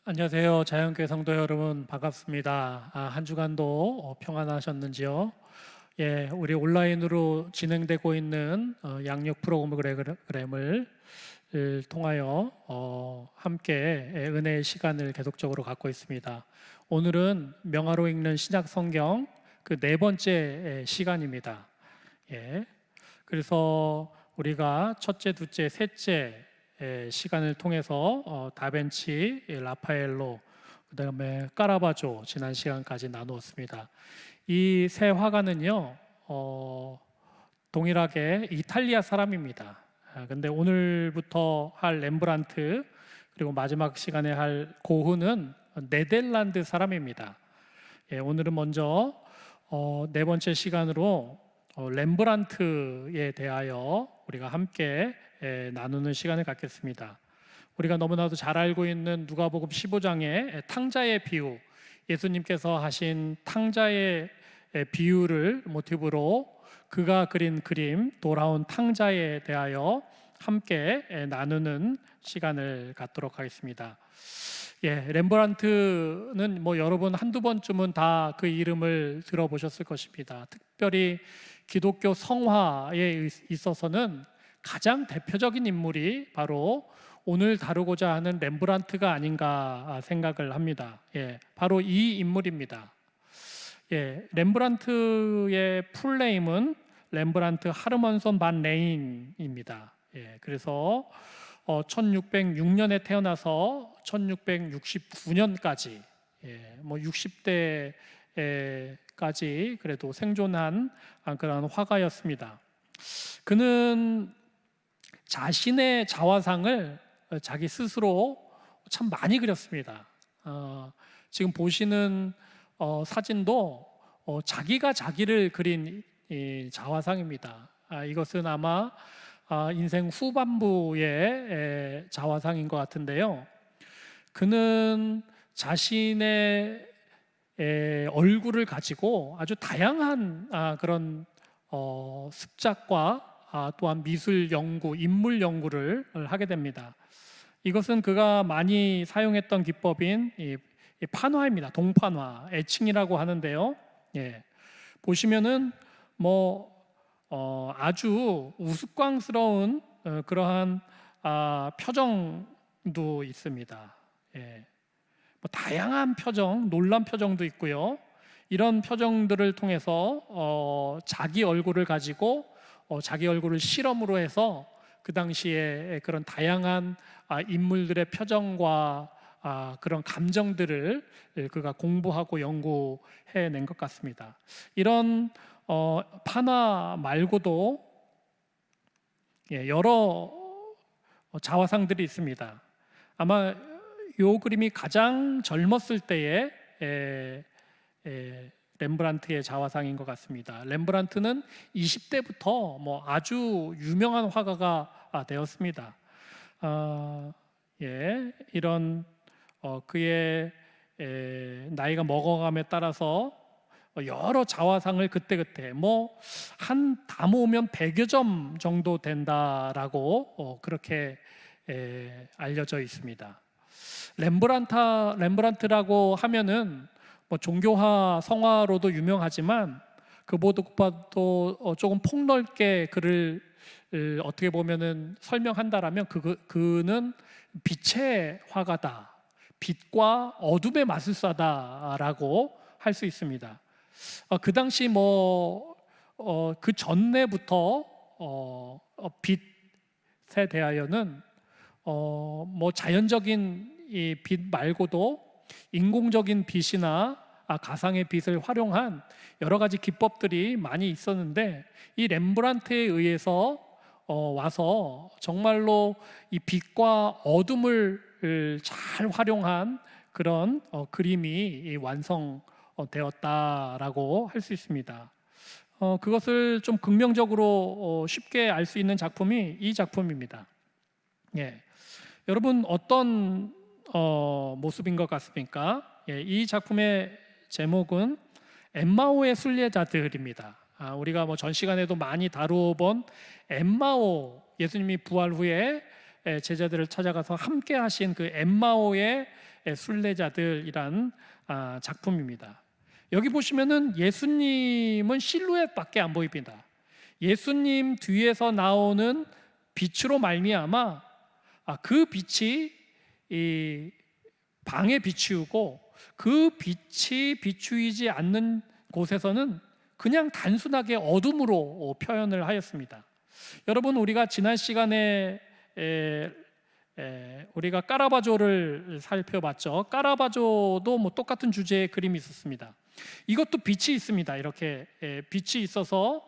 안녕하세요. 자연교회 성도 여러분 반갑습니다. 한 주간도 평안하셨는지요? 예, 우리 온라인으로 진행되고 있는 양육 프로그램을 통하여 함께 은혜의 시간을 계속적으로 갖고 있습니다. 오늘은 명화로 읽는 신약 성경 그 네 번째 시간입니다. 예, 그래서 우리가 첫째, 둘째, 셋째 시간을 통해서 다벤치, 라파엘로, 그다음에 까라바조 지난 시간까지 나누었습니다. 이 세 화가는요, 동일하게 이탈리아 사람입니다. 근데 오늘부터 할 렘브란트 그리고 마지막 시간에 할 고흐는 네덜란드 사람입니다. 예, 오늘은 먼저 네 번째 시간으로 렘브란트에 대하여 우리가 함께 나누는 시간을 갖겠습니다. 우리가 너무나도 잘 알고 있는 누가복음 15장의 탕자의 비유, 예수님께서 하신 탕자의 비유를 모티브로 그가 그린 그림 돌아온 탕자에 대하여 함께 나누는 시간을 갖도록 하겠습니다. 예, 렘브란트는 여러분 한두 번쯤은 다 그 이름을 들어보셨을 것입니다. 특별히 기독교 성화에 있어서는 가장 대표적인 인물이 바로 오늘 다루고자 하는 렘브란트가 아닌가 생각을 합니다. 예, 바로 이 인물입니다. 예, 렘브란트의 풀네임은 렘브란트 하르먼손 반 레인입니다. 예, 그래서 1606년에 태어나서 1669년까지 60대까지 그래도 생존한 그런 화가였습니다. 그는 자신의 자화상을 자기 스스로 참 많이 그렸습니다. 지금 보시는 사진도 자기가 자기를 그린 이 자화상입니다. 이것은 아마 인생 후반부의 자화상인 것 같은데요. 그는 자신의 얼굴을 가지고 아주 다양한 그런 습작과 또한 미술 연구, 인물 연구를 하게 됩니다. 이것은 그가 많이 사용했던 기법인 이 판화입니다. 동판화, 애칭이라고 하는데요. 예, 보시면은 아주 우스꽝스러운 그러한 표정도 있습니다. 예, 다양한 표정, 놀란 표정도 있고요. 이런 표정들을 통해서 자기 얼굴을 가지고 자기 얼굴을 실험으로 해서 그 당시에 그런 다양한 인물들의 표정과 그런 감정들을 그가 공부하고 연구해낸 것 같습니다. 이런 판화 말고도 여러 자화상들이 있습니다. 아마 이 그림이 가장 젊었을 때의 렘브란트의 자화상인 것 같습니다. 렘브란트는 20대부터 아주 유명한 화가가 되었습니다. 이런 그의 나이가 먹어감에 따라서 여러 자화상을 그때그때 다 모으면 100여 점 정도 된다라고 그렇게 알려져 있습니다. 렘브란트라고 하면은 종교화, 성화로도 유명하지만 그보다도 조금 폭넓게 그를 어떻게 보면은 설명한다라면 그는 빛의 화가다, 빛과 어둠의 마술사다라고 할 수 있습니다. 그 당시 그 전에부터 빛에 대하여는 자연적인 이 빛 말고도 인공적인 빛이나 가상의 빛을 활용한 여러 가지 기법들이 많이 있었는데 이 렘브란트에 의해서 와서 정말로 이 빛과 어둠을 잘 활용한 그런 그림이 완성되었다라고 할 수 있습니다. 그것을 좀 긍정적으로 쉽게 알 수 있는 작품이 이 작품입니다. 예, 여러분 어떤 모습인 것 같습니까? 예, 이 작품의 제목은 엠마오의 순례자들입니다. 우리가 전 시간에도 많이 다루어본 엠마오, 예수님이 부활 후에 제자들을 찾아가서 함께 하신 그 엠마오의 순례자들이란 작품입니다. 여기 보시면은 예수님은 실루엣밖에 안 보입니다. 예수님 뒤에서 나오는 빛으로 말미암아 그 빛이 이 방에 비추고, 그 빛이 비추이지 않는 곳에서는 그냥 단순하게 어둠으로 표현을 하였습니다. 여러분, 우리가 지난 시간에 우리가 까라바조를 살펴봤죠. 까라바조도 뭐 똑같은 주제의 그림이 있었습니다. 이것도 빛이 있습니다. 이렇게 빛이 있어서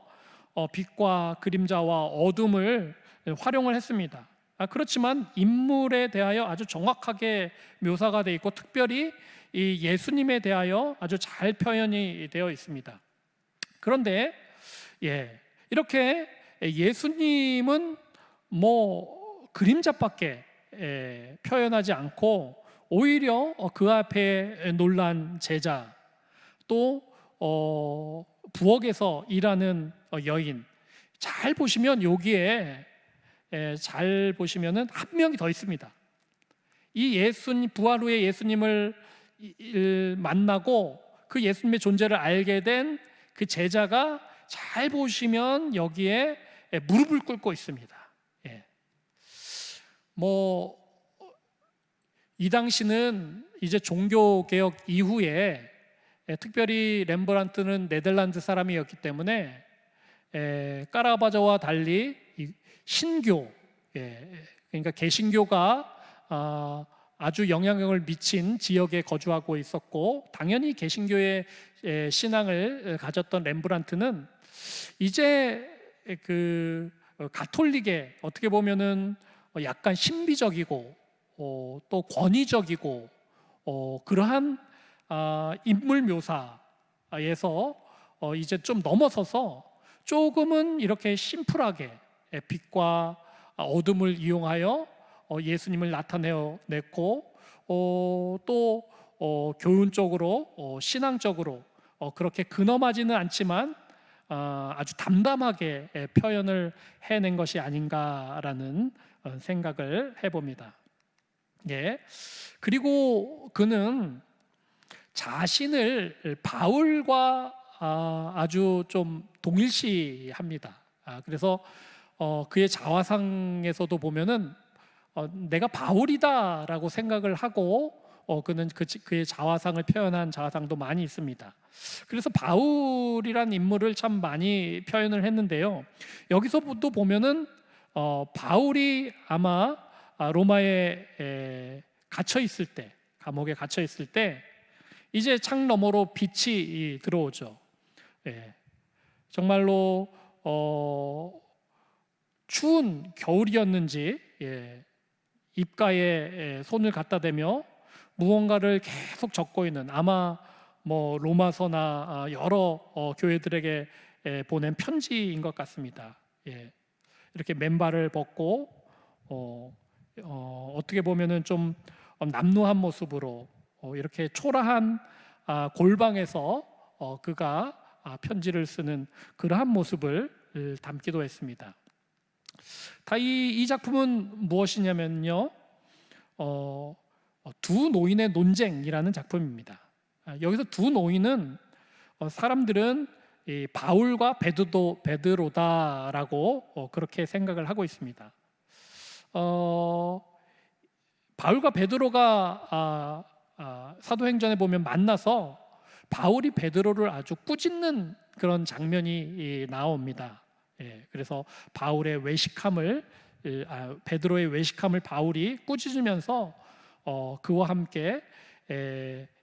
빛과 그림자와 어둠을 활용을 했습니다. 그렇지만 인물에 대하여 아주 정확하게 묘사가 되어 있고, 특별히 이 예수님에 대하여 아주 잘 표현이 되어 있습니다. 그런데 이렇게 예수님은 뭐 그림자밖에 표현하지 않고, 오히려 그 앞에 놀란 제자, 또 부엌에서 일하는 여인, 잘 보시면 여기에 잘 보시면은 한 명이 더 있습니다. 이 예수님, 부활 후에 예수님을 만나고 그 예수님의 존재를 알게 된 그 제자가 잘 보시면 여기에 무릎을 꿇고 있습니다. 뭐 이 당시는 이제 종교 개혁 이후에, 특별히 렘브란트는 네덜란드 사람이었기 때문에 까라바조와 달리 신교, 그러니까 개신교가 아주 영향력을 미친 지역에 거주하고 있었고, 당연히 개신교의 신앙을 가졌던 렘브란트는 이제 그 가톨릭의, 어떻게 보면은 약간 신비적이고 또 권위적이고 그러한 인물 묘사에서 이제 좀 넘어서서 조금은 이렇게 심플하게 빛과 어둠을 이용하여 예수님을 나타내고, 또 교훈적으로, 신앙적으로 그렇게 근엄하지는 않지만 아주 담담하게 표현을 해낸 것이 아닌가라는 생각을 해봅니다. 그리고 그는 자신을 바울과 아주 좀 동일시합니다. 그래서 그의 자화상에서도 보면은 내가 바울이다라고 생각을 하고 그는 그의 자화상을 표현한 자화상도 많이 있습니다. 그래서 바울이란 인물을 참 많이 표현을 했는데요. 여기서도 보면은 바울이 아마 로마에 갇혀 있을 때, 감옥에 갇혀 있을 때 이제 창 너머로 빛이 들어오죠. 정말로 추운 겨울이었는지 입가에 손을 갖다 대며 무언가를 계속 적고 있는, 아마 뭐 로마서나 여러 교회들에게 보낸 편지인 것 같습니다. 이렇게 맨발을 벗고 어떻게 보면은 좀 남루한 모습으로 이렇게 초라한 골방에서 그가 편지를 쓰는 그러한 모습을 담기도 했습니다. 이 작품은 무엇이냐면요, 두 노인의 논쟁이라는 작품입니다. 여기서 두 노인은 사람들은 바울과 베드로다라고 그렇게 생각을 하고 있습니다. 바울과 베드로가 사도행전에 보면 만나서 바울이 베드로를 아주 꾸짖는 그런 장면이 나옵니다. 그래서 바울의 외식함을, 베드로의 외식함을 바울이 꾸짖으면서 그와 함께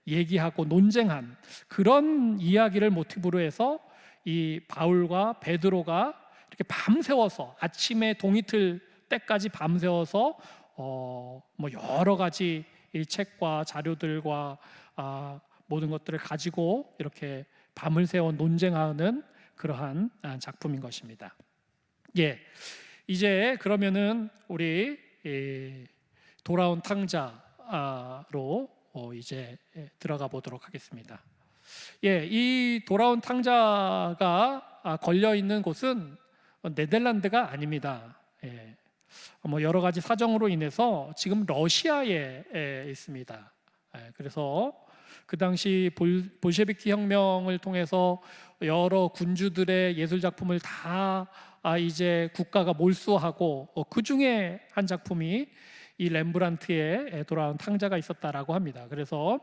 얘기하고 논쟁한 그런 이야기를 모티브로 해서 이 바울과 베드로가 이렇게 밤새워서, 아침에 동이 틀 때까지 밤새워서 뭐 여러 가지 이 책과 자료들과 모든 것들을 가지고 이렇게 밤을 새워 논쟁하는 그러한 작품인 것입니다. 이제 그러면은 우리 돌아온 탕자로 이제 들어가 보도록 하겠습니다. 이 돌아온 탕자가 걸려 있는 곳은 네덜란드가 아닙니다. 뭐 여러 가지 사정으로 인해서 지금 러시아에 있습니다. 그래서 그 당시 볼셰비키 혁명을 통해서 여러 군주들의 예술 작품을 다 이제 국가가 몰수하고 그 중에 한 작품이 이 렘브란트의 돌아온 탕자가 있었다라고 합니다. 그래서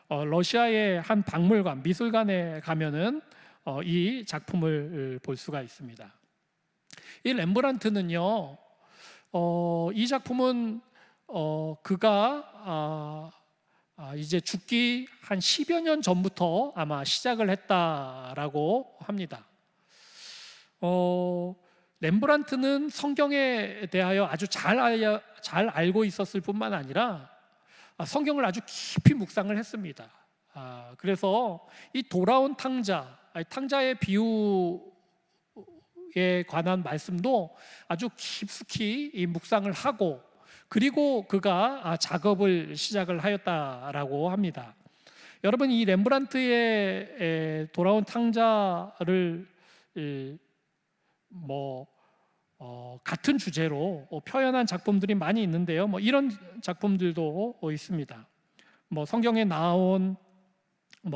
러시아의 한 박물관, 미술관에 가면은 이 작품을 볼 수가 있습니다. 이 렘브란트는요, 이 작품은 그가 이제 죽기 한 10여 년 전부터 아마 시작을 했다라고 합니다. 렘브란트는 성경에 대하여 아주 잘 알고 있었을 뿐만 아니라 성경을 아주 깊이 묵상을 했습니다. 그래서 이 돌아온 탕자의 비유에 관한 말씀도 아주 깊숙이 묵상을 하고, 그리고 그가 작업을 시작을 하였다라고 합니다. 여러분, 이 렘브란트의 돌아온 탕자를 같은 주제로 표현한 작품들이 많이 있는데요. 이런 작품들도 있습니다. 성경에 나온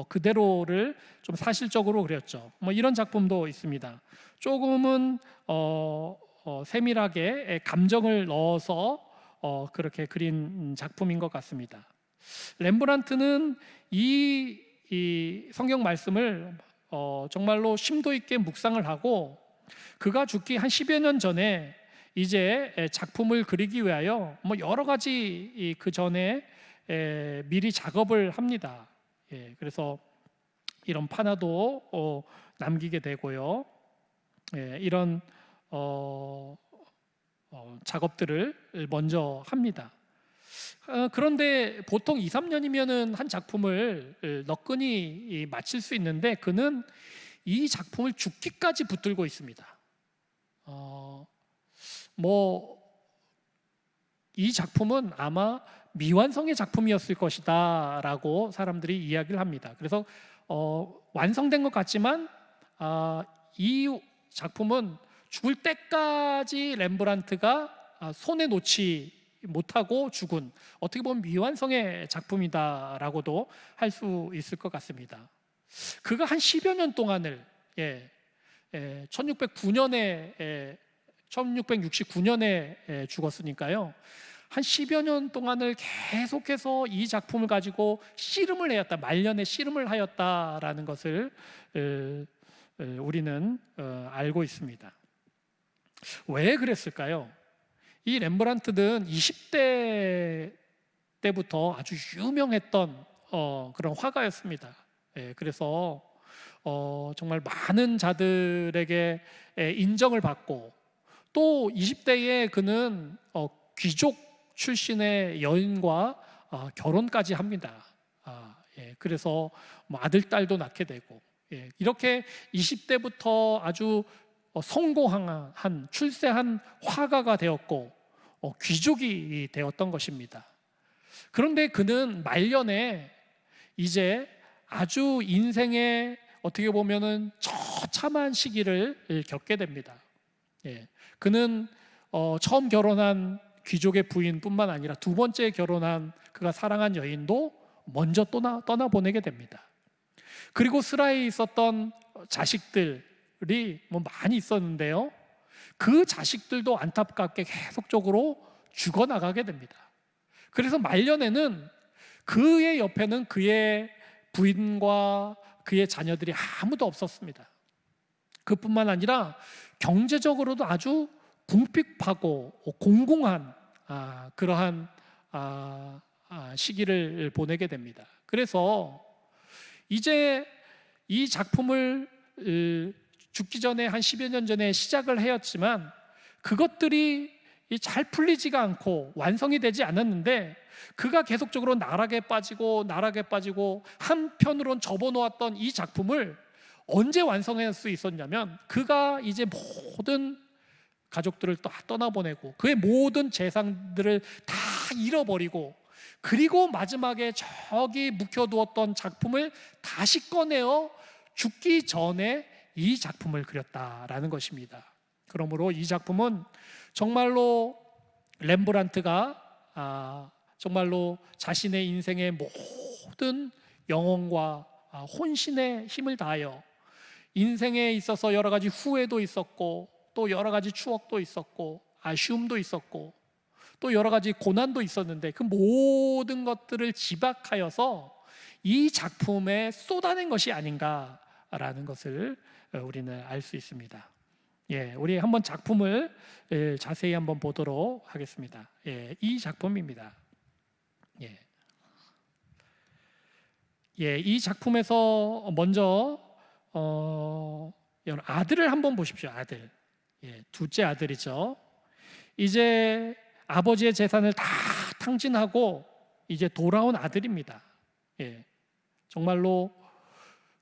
그대로를 좀 사실적으로 그렸죠. 이런 작품도 있습니다. 조금은 세밀하게 감정을 넣어서 그렇게 그린 작품인 것 같습니다. 렘브란트는 이 성경 말씀을 정말로 심도 있게 묵상을 하고, 그가 죽기 한 10여 년 전에 이제 작품을 그리기 위하여 여러 가지 그 전에 미리 작업을 합니다. 그래서 이런 판화도 남기게 되고요. 이런 작업들을 먼저 합니다. 그런데 보통 2, 3년이면은 한 작품을 너끈히 마칠 수 있는데, 그는 이 작품을 죽기까지 붙들고 있습니다. 이 작품은 아마 미완성의 작품이었을 것이다 라고 사람들이 이야기를 합니다. 그래서 완성된 것 같지만 이 작품은 죽을 때까지 렘브란트가 손에 놓지 못하고 죽은, 어떻게 보면 미완성의 작품이다라고도 할 수 있을 것 같습니다. 그가 한 10여 년 동안을 1669년에 죽었으니까요, 한 10여 년 동안을 계속해서 이 작품을 가지고 씨름을 하였다, 말년에 씨름을 하였다라는 것을 우리는 알고 있습니다. 왜 그랬을까요? 이 렘브란트는 20대 때부터 아주 유명했던 그런 화가였습니다. 그래서 정말 많은 자들에게 인정을 받고, 또 20대에 그는 귀족 출신의 여인과 결혼까지 합니다. 그래서 아들, 딸도 낳게 되고, 이렇게 20대부터 아주 성공한 출세한 화가가 되었고 귀족이 되었던 것입니다. 그런데 그는 말년에 이제 아주 인생의 어떻게 보면은 처참한 시기를 겪게 됩니다. 그는 처음 결혼한 귀족의 부인뿐만 아니라 두 번째 결혼한 그가 사랑한 여인도 먼저 떠나보내게 됩니다. 그리고 스라에 있었던 자식들이 많이 있었는데요, 그 자식들도 안타깝게 계속적으로 죽어나가게 됩니다. 그래서 말년에는 그의 옆에는 그의 부인과 그의 자녀들이 아무도 없었습니다. 그뿐만 아니라 경제적으로도 아주 궁핍하고 공공한 그러한 시기를 보내게 됩니다. 그래서 이제 이 작품을 죽기 전에 한 10여 년 전에 시작을 하였지만 그것들이 잘 풀리지가 않고 완성이 되지 않았는데, 그가 계속적으로 나락에 빠지고 한편으론 접어놓았던 이 작품을 언제 완성할 수 있었냐면, 그가 이제 모든 가족들을 떠나보내고 그의 모든 재산들을 다 잃어버리고, 그리고 마지막에 저기 묵혀두었던 작품을 다시 꺼내어 죽기 전에 이 작품을 그렸다라는 것입니다. 그러므로 이 작품은 정말로 렘브란트가 정말로 자신의 인생의 모든 영혼과 혼신의 힘을 다하여 인생에 있어서 여러 가지 후회도 있었고, 또 여러 가지 추억도 있었고, 아쉬움도 있었고, 또 여러 가지 고난도 있었는데, 그 모든 것들을 지박하여서 이 작품에 쏟아낸 것이 아닌가라는 것을 우리는 알 수 있습니다. 우리 한번 작품을 자세히 한번 보도록 하겠습니다. 이 작품입니다. 이 작품에서 먼저 아들을 한번 보십시오. 아들, 둘째 아들이죠. 이제 아버지의 재산을 다 탕진하고 이제 돌아온 아들입니다. 정말로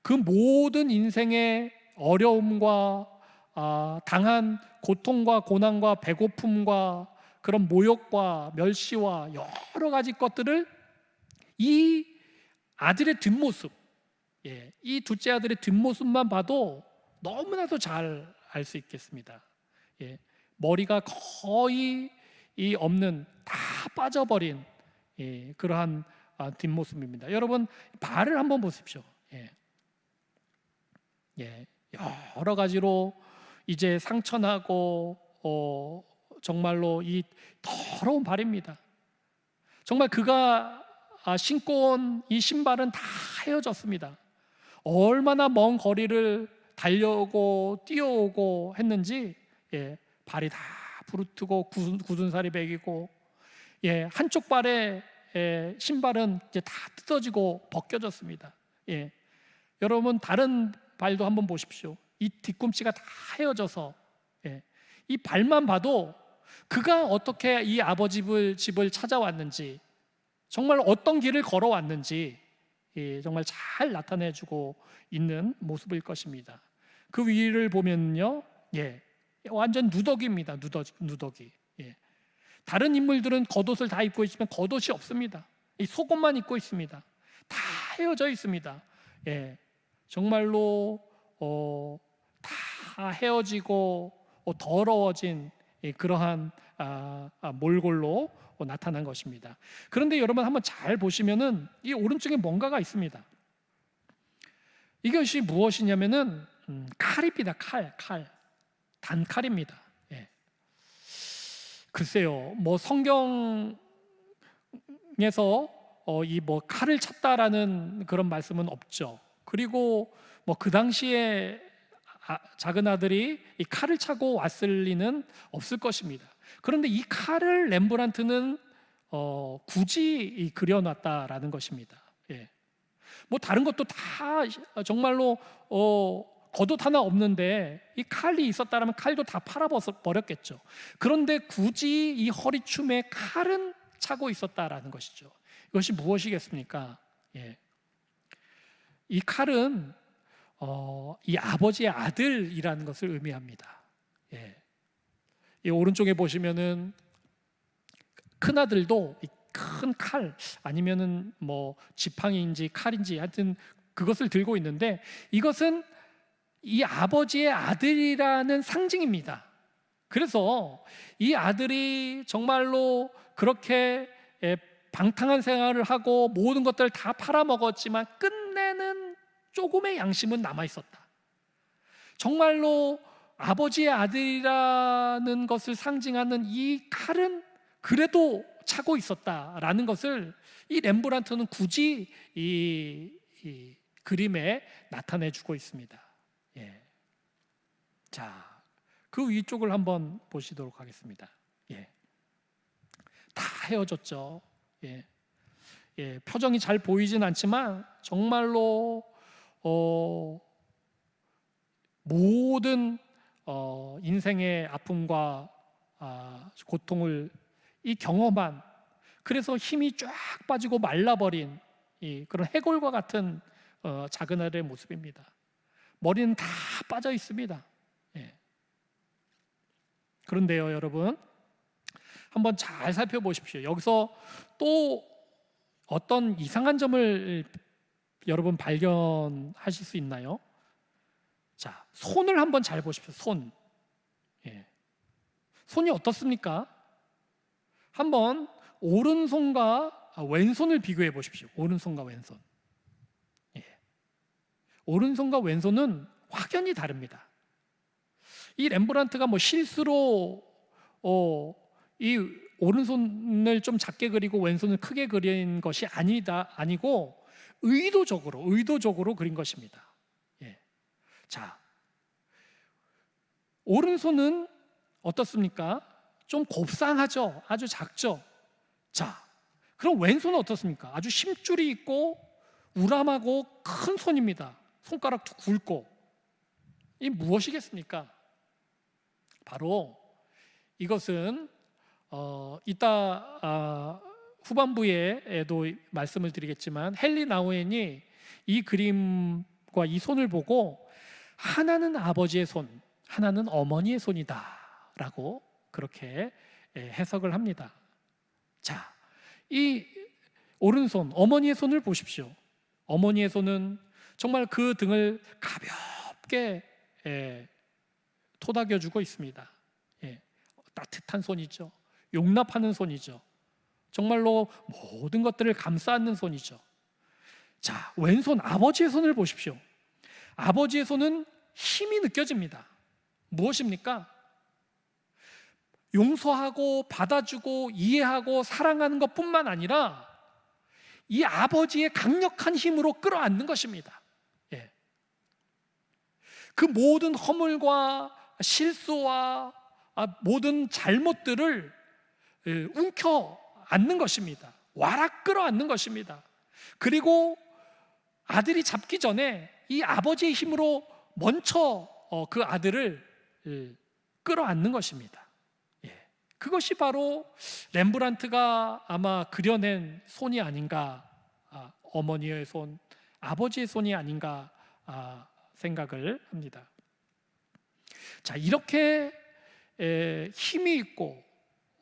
그 모든 인생의 어려움과 당한 고통과 고난과 배고픔과 그런 모욕과 멸시와 여러 가지 것들을 이 아들의 뒷모습, 이 둘째 아들의 뒷모습만 봐도 너무나도 잘 알 수 있겠습니다. 머리가 거의 없는, 다 빠져버린 그러한 뒷모습입니다. 여러분, 발을 한번 보십시오. 여러 가지로 이제 상처나고 정말로 이 더러운 발입니다. 정말 그가 신고 온 이 신발은 다 헤어졌습니다. 얼마나 먼 거리를 달려오고 뛰어오고 했는지 발이 다 부르트고 굳은 살이 배기고 한쪽 발의 신발은 이제 다 뜯어지고 벗겨졌습니다. 여러분, 다른 발도 한번 보십시오. 이 뒤꿈치가 다 헤어져서 이 발만 봐도 그가 어떻게 이 아버지 집을 찾아왔는지, 정말 어떤 길을 걸어왔는지 정말 잘 나타내주고 있는 모습일 것입니다. 그 위를 보면요, 완전 누더기입니다. 누더기. 다른 인물들은 겉옷을 다 입고 있지만 겉옷이 없습니다. 이 속옷만 입고 있습니다. 다 헤어져 있습니다. 정말로 다 헤어지고 더러워진 그러한 몰골로 나타난 것입니다. 그런데 여러분, 한번 잘 보시면은 이 오른쪽에 뭔가가 있습니다. 이것이 무엇이냐면은 칼입니다. 칼. 단칼입니다. 글쎄요, 뭐 성경에서 이 뭐 칼을 찼다라는 그런 말씀은 없죠. 그리고 뭐 그 당시에 작은 아들이 이 칼을 차고 왔을 리는 없을 것입니다. 그런데 이 칼을 렘브란트는 굳이 그려놨다라는 것입니다. 뭐 다른 것도 다 정말로 겉옷 하나 없는데 이 칼이 있었다면 칼도 다 팔아버렸겠죠. 그런데 굳이 이 허리춤에 칼은 차고 있었다라는 것이죠. 이것이 무엇이겠습니까? 이 칼은 이 아버지의 아들이라는 것을 의미합니다. 이 오른쪽에 보시면은 큰 아들도 큰 칼, 아니면은 뭐 지팡이인지 칼인지 하여튼 그것을 들고 있는데, 이것은 이 아버지의 아들이라는 상징입니다. 그래서 이 아들이 정말로 그렇게 방탕한 생활을 하고 모든 것들을 다 팔아먹었지만 끝내는 조금의 양심은 남아있었다. 정말로 아버지의 아들이라는 것을 상징하는 이 칼은 그래도 차고 있었다라는 것을 이 렘브란트는 굳이 이 그림에 나타내주고 있습니다. 자, 그 위쪽을 한번 보시도록 하겠습니다. 다 헤어졌죠. 표정이 잘 보이진 않지만 정말로 모든 인생의 아픔과 고통을 이 경험한, 그래서 힘이 쫙 빠지고 말라버린 그런 해골과 같은 작은 아들의 모습입니다. 머리는 다 빠져 있습니다. 그런데요, 여러분, 한번 잘 살펴보십시오. 여기서 또 어떤 이상한 점을 여러분 발견하실 수 있나요? 자, 손을 한번 잘 보십시오. 손이 어떻습니까? 한번 오른손과 왼손을 비교해 보십시오. 오른손과 왼손. 예. 오른손과 왼손은 확연히 다릅니다. 이 렘브란트가 뭐 실수로 이 오른손을 좀 작게 그리고 왼손을 크게 그린 것이 아니고 의도적으로 그린 것입니다. 예. 자, 오른손은 어떻습니까? 좀 곱상하죠. 아주 작죠. 자, 그럼 왼손은 어떻습니까? 아주 힘줄이 있고 우람하고 큰 손입니다. 손가락도 굵고. 이 무엇이겠습니까? 바로 이것은 이따 후반부에도 말씀을 드리겠지만 헨리 나우엔이 이 그림과 이 손을 보고 하나는 아버지의 손, 하나는 어머니의 손이다 라고 그렇게 해석을 합니다. 자, 이 오른손, 어머니의 손을 보십시오. 어머니의 손은 정말 그 등을 가볍게 토닥여주고 있습니다. 따뜻한 손이죠. 용납하는 손이죠. 정말로 모든 것들을 감싸 안는 손이죠. 자, 왼손 아버지의 손을 보십시오. 아버지의 손은 힘이 느껴집니다. 무엇입니까? 용서하고 받아주고 이해하고 사랑하는 것뿐만 아니라 이 아버지의 강력한 힘으로 끌어안는 것입니다. 그 모든 허물과 실수와 모든 잘못들을 움켜 안는 것입니다. 와락 끌어안는 것입니다. 그리고 아들이 잡기 전에 이 아버지의 힘으로 먼저 그 아들을 끌어안는 것입니다. 그것이 바로 렘브란트가 아마 그려낸 손이 아닌가, 어머니의 손, 아버지의 손이 아닌가 생각을 합니다. 자, 이렇게 힘이 있고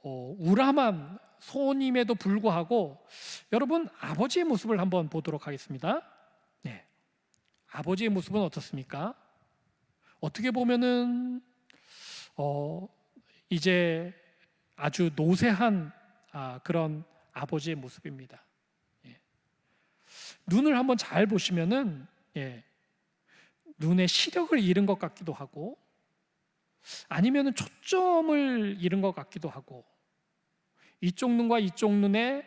우람한 손임에도 불구하고 여러분 아버지의 모습을 한번 보도록 하겠습니다. 아버지의 모습은 어떻습니까? 어떻게 보면은 이제 아주 노쇠한 그런 아버지의 모습입니다. 눈을 한번 잘 보시면은 눈에 시력을 잃은 것 같기도 하고 아니면은 초점을 잃은 것 같기도 하고 이쪽 눈과 이쪽 눈에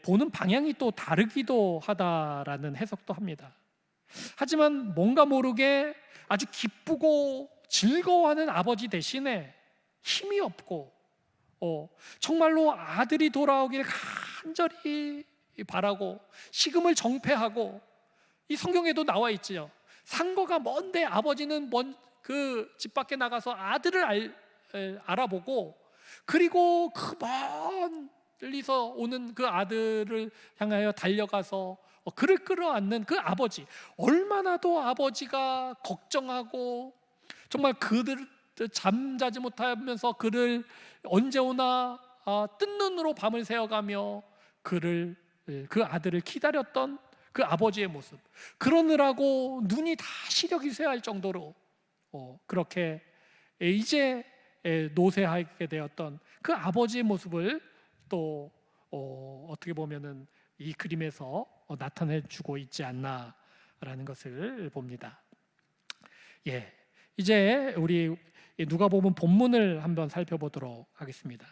보는 방향이 또 다르기도 하다라는 해석도 합니다. 하지만 뭔가 모르게 아주 기쁘고 즐거워하는 아버지 대신에 힘이 없고 정말로 아들이 돌아오길 간절히 바라고 식음을 정폐하고 이 성경에도 나와 있지요. 상거가 먼데 아버지는 그 집 밖에 나가서 아들을 알아보고 그리고 그 멀리서 오는 그 아들을 향하여 달려가서 그를 끌어안는 그 아버지, 얼마나 더 아버지가 걱정하고 정말 그들 잠자지 못하면서 그를 언제 오나 뜬 눈으로 밤을 새어가며 그 아들을 기다렸던 그 아버지의 모습, 그러느라고 눈이 다 시력이 쇠할 정도로 그렇게 이제 노쇠하게 되었던 그 아버지의 모습을 또 어떻게 보면은 이 그림에서 나타내주고 있지 않나라는 것을 봅니다. 이제 우리 누가복음 본문을 한번 살펴보도록 하겠습니다.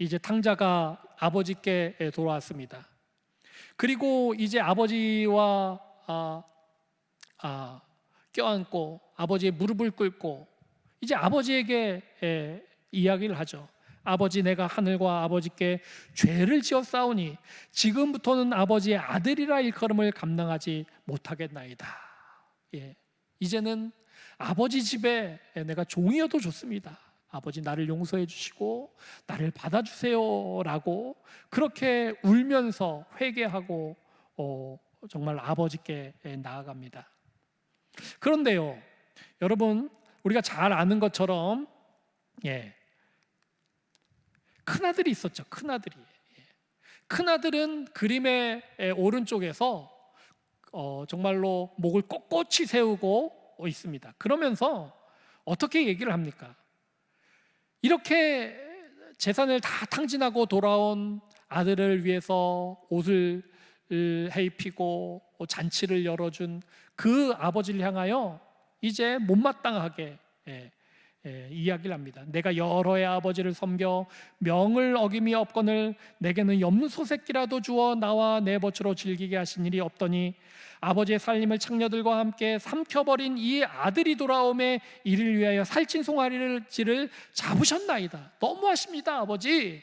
이제 탕자가 아버지께 돌아왔습니다. 그리고 이제 아버지와 껴안고 아버지의 무릎을 꿇고 이제 아버지에게 이야기를 하죠. 아버지, 내가 하늘과 아버지께 죄를 지었사오니 지금부터는 아버지의 아들이라 일컬음을 감당하지 못하겠나이다. 이제는 아버지 집에 내가 종이어도 좋습니다. 아버지, 나를 용서해 주시고 나를 받아주세요 라고 그렇게 울면서 회개하고 정말 아버지께 나아갑니다. 그런데요, 여러분, 우리가 잘 아는 것처럼 큰아들이 있었죠. 큰아들은 그림의 오른쪽에서 정말로 목을 꼿꼿이 세우고 있습니다. 그러면서 어떻게 얘기를 합니까? 이렇게 재산을 다 탕진하고 돌아온 아들을 위해서 옷을 해입히고 잔치를 열어준 그 아버지를 향하여 이제 못마땅하게 이야기를 합니다. 내가 여러 해 아버지를 섬겨 명을 어김이 없거늘 내게는 염소 새끼라도 주어 나와 내 벗으로 즐기게 하신 일이 없더니 아버지의 살림을 창녀들과 함께 삼켜버린 이 아들이 돌아오매 이를 위하여 살찐 송아리를 잡으셨나이다. 너무하십니다 아버지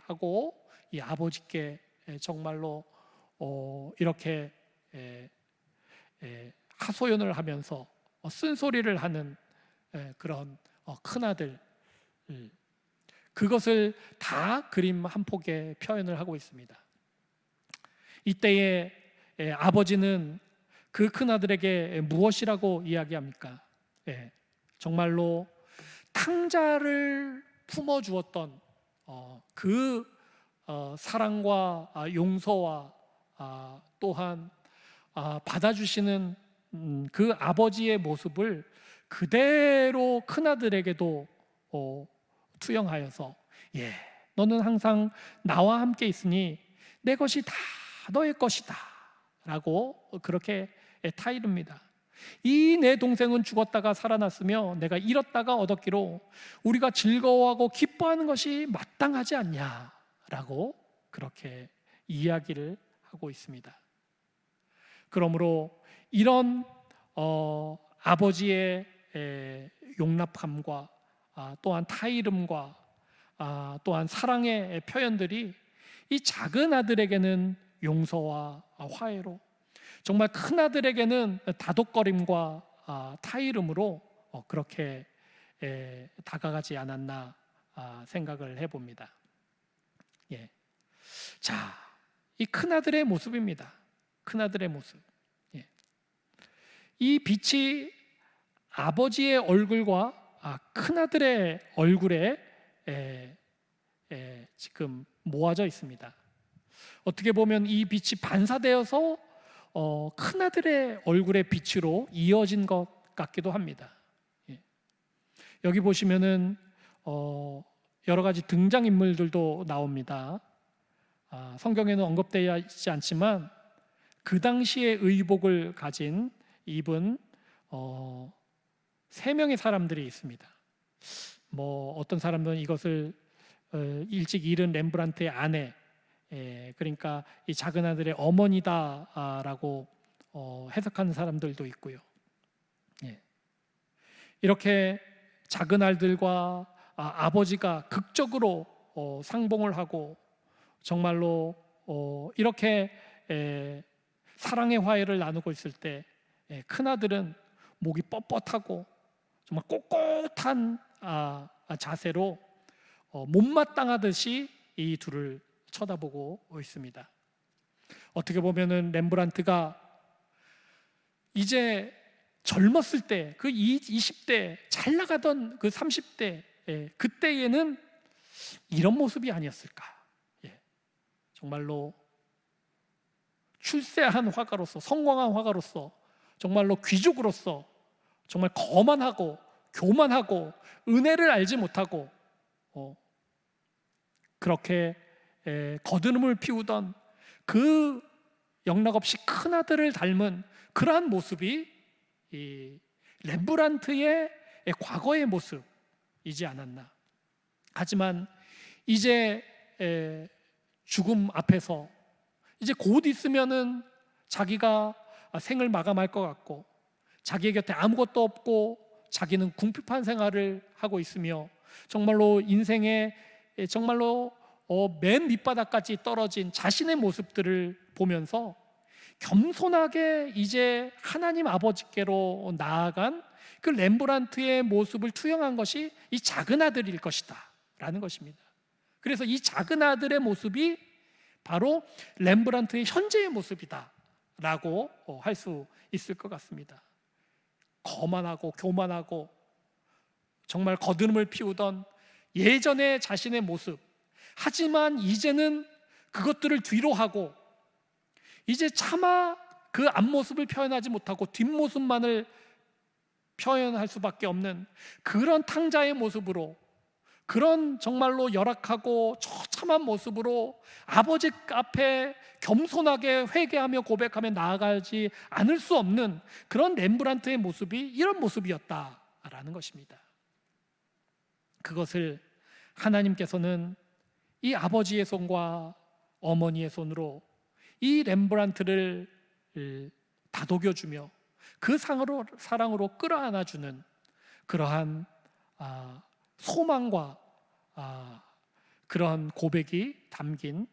하고 이 아버지께 정말로 이렇게 하소연을 하면서 쓴소리를 하는 그런 큰아들, 그것을 다 그림 한 폭에 표현을 하고 있습니다. 이때에 아버지는 그 큰아들에게 무엇이라고 이야기합니까? 정말로 탕자를 품어주었던 그 사랑과 용서와 또한 받아주시는 그 아버지의 모습을 그대로 큰아들에게도 투영하여서 너는 항상 나와 함께 있으니 내 것이 다 너의 것이다 라고 그렇게 타이릅니다. 이 내 동생은 죽었다가 살아났으며 내가 잃었다가 얻었기로 우리가 즐거워하고 기뻐하는 것이 마땅하지 않냐 라고 그렇게 이야기를 하고 있습니다. 그러므로 이런 아버지의 용납함과 또한 타이름과 또한 사랑의 표현들이 이 작은 아들에게는 용서와 화해로, 정말 큰 아들에게는 다독거림과 타이름으로 그렇게 다가가지 않았나 생각을 해봅니다. 자, 이 큰아들의 모습입니다. 큰아들의 모습. 이 빛이 아버지의 얼굴과 큰아들의 얼굴에 지금 모아져 있습니다. 어떻게 보면 이 빛이 반사되어서 큰아들의 얼굴의 빛으로 이어진 것 같기도 합니다. 여기 보시면은 여러 가지 등장인물들도 나옵니다. 성경에는 언급되어 있지 않지만 그 당시의 의복을 가진 입은 3명의 사람들이 있습니다. 어떤 사람은 이것을 일찍 잃은 렘브란트의 아내, 그러니까 이 작은 아들의 어머니다라고 해석하는 사람들도 있고요. 이렇게 작은 아들과 아버지가 극적으로 상봉을 하고 정말로 이렇게 사랑의 화해를 나누고 있을 때 큰아들은 목이 뻣뻣하고 정말 꼿꼿한 자세로 못마땅하듯이 이 둘을 쳐다보고 있습니다. 어떻게 보면은 렘브란트가 이제 젊었을 때, 그 20대 잘 나가던 그 30대 그때에는 이런 모습이 아니었을까. 정말로 출세한 화가로서, 성공한 화가로서, 정말로 귀족으로서 정말 거만하고 교만하고 은혜를 알지 못하고 그렇게 거드름을 피우던 그 영락없이 큰아들을 닮은 그러한 모습이 이 렘브란트의 과거의 모습이지 않았나. 하지만 이제 죽음 앞에서 이제 곧 있으면은 자기가 생을 마감할 것 같고 자기의 곁에 아무것도 없고 자기는 궁핍한 생활을 하고 있으며 정말로 인생의 정말로 맨 밑바닥까지 떨어진 자신의 모습들을 보면서 겸손하게 이제 하나님 아버지께로 나아간 그 렘브란트의 모습을 투영한 것이 이 작은 아들일 것이다 라는 것입니다. 그래서 이 작은 아들의 모습이 바로 렘브란트의 현재의 모습이다 라고 할 수 있을 것 같습니다. 거만하고 교만하고 정말 거드름을 피우던 예전의 자신의 모습, 하지만 이제는 그것들을 뒤로 하고 이제 차마 그 앞모습을 표현하지 못하고 뒷모습만을 표현할 수밖에 없는 그런 탕자의 모습으로, 그런 정말로 열악하고 처참한 모습으로 아버지 앞에 겸손하게 회개하며 고백하며 나아가지 않을 수 없는 그런 렘브란트의 모습이 이런 모습이었다라는 것입니다. 그것을 하나님께서는 이 아버지의 손과 어머니의 손으로 이 렘브란트를 다독여주며 그 사랑으로 끌어안아주는 그러한 소망과 그런 고백이 담긴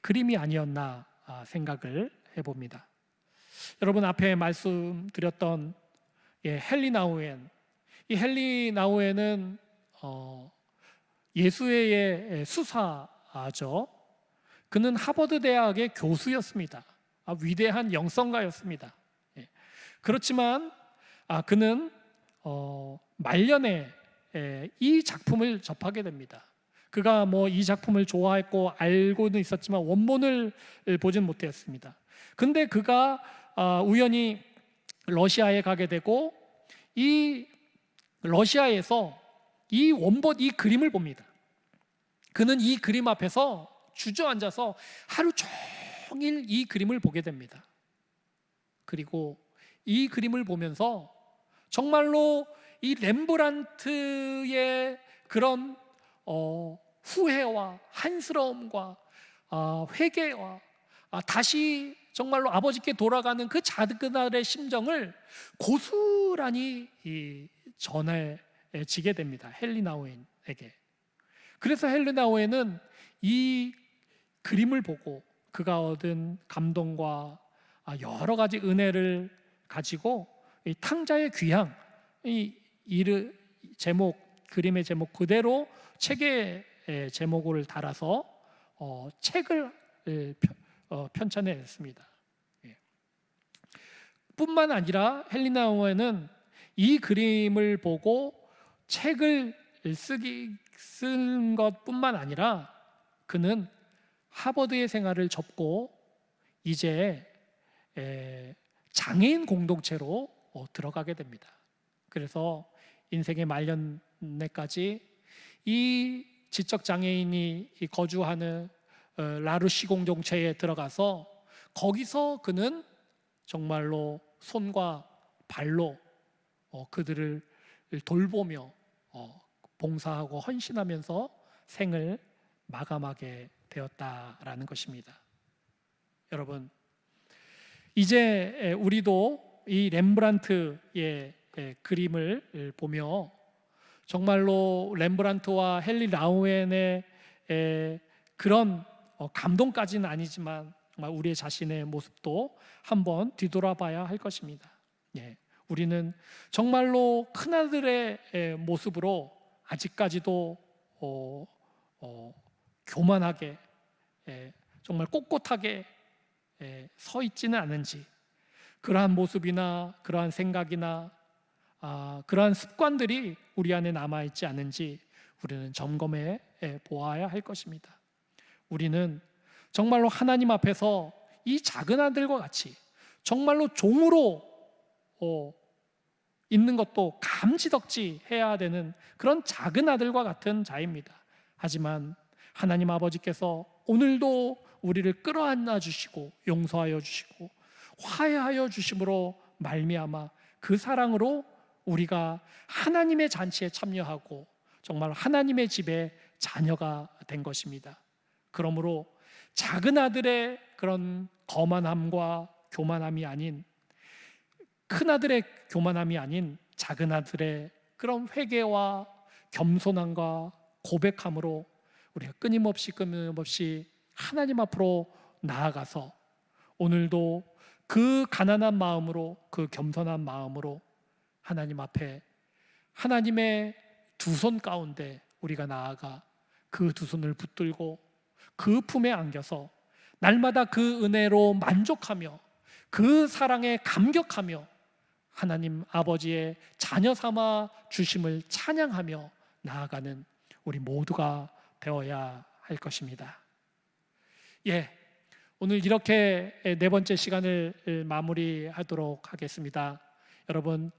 그림이 아니었나 생각을 해봅니다. 여러분, 앞에 말씀드렸던 헨리 나우엔, 이 헨리 나우엔은 예수회의 수사죠. 그는 하버드 대학의 교수였습니다. 위대한 영성가였습니다. 그렇지만 그는 말년에 이 작품을 접하게 됩니다. 그가 이 작품을 좋아했고 알고는 있었지만 원본을 보진 못했습니다. 근데 그가 우연히 러시아에 가게 되고 이 러시아에서 이 원본, 이 그림을 봅니다. 그는 이 그림 앞에서 주저앉아서 하루 종일 이 그림을 보게 됩니다. 그리고 이 그림을 보면서 정말로 이 렘브란트의 그런 후회와 한스러움과 회개와 다시 정말로 아버지께 돌아가는 그 자그날의 심정을 고스란히 전해지게 됩니다. 헨리 나우엔에게. 그래서 헨리 나우엔은 이 그림을 보고 그가 얻은 감동과 여러 가지 은혜를 가지고 이 탕자의 귀향, 그림의 제목 그대로 책의 제목을 달아서 책을 편찬했습니다. 뿐만 아니라 헨리 나우엔은 이 그림을 보고 책을 쓴 것뿐만 아니라 그는 하버드의 생활을 접고 이제 장애인 공동체로 들어가게 됩니다. 그래서 인생의 말년에까지 이 지적 장애인이 거주하는 라루시 공동체에 들어가서 거기서 그는 정말로 손과 발로 그들을 돌보며 봉사하고 헌신하면서 생을 마감하게 되었다라는 것입니다. 여러분, 이제 우리도 이 렘브란트의 그림을 보며 정말로 렘브란트와 헨리 나우엔의 그런 감동까지는 아니지만 정말 우리의 자신의 모습도 한번 뒤돌아봐야 할 것입니다. 우리는 정말로 큰아들의 모습으로 아직까지도 교만하게 정말 꼿꼿하게 서 있지는 않은지, 그러한 모습이나 그러한 생각이나 그러한 습관들이 우리 안에 남아있지 않은지 우리는 점검해 보아야 할 것입니다. 우리는 정말로 하나님 앞에서 이 작은 아들과 같이 정말로 종으로 있는 것도 감지덕지 해야 되는 그런 작은 아들과 같은 자입니다. 하지만 하나님 아버지께서 오늘도 우리를 끌어안아 주시고 용서하여 주시고 화해하여 주심으로 말미암아 그 사랑으로 우리가 하나님의 잔치에 참여하고 정말 하나님의 집의 자녀가 된 것입니다. 그러므로 작은 아들의 그런 거만함과 교만함이 아닌, 큰 아들의 교만함이 아닌 작은 아들의 그런 회개와 겸손함과 고백함으로 우리가 끊임없이 하나님 앞으로 나아가서 오늘도 그 가난한 마음으로, 그 겸손한 마음으로 하나님 앞에 하나님의 두 손 가운데 우리가 나아가 그 두 손을 붙들고 그 품에 안겨서 날마다 그 은혜로 만족하며 그 사랑에 감격하며 하나님 아버지의 자녀 삼아 주심을 찬양하며 나아가는 우리 모두가 되어야 할 것입니다. 오늘 이렇게 네 번째 시간을 마무리하도록 하겠습니다. 여러분,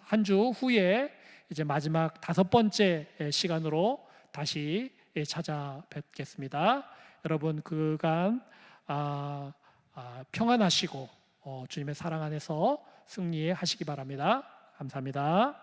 한 주 후에 이제 마지막 다섯 번째 시간으로 다시 찾아뵙겠습니다. 여러분 그간 평안하시고 주님의 사랑 안에서 승리하시기 바랍니다. 감사합니다.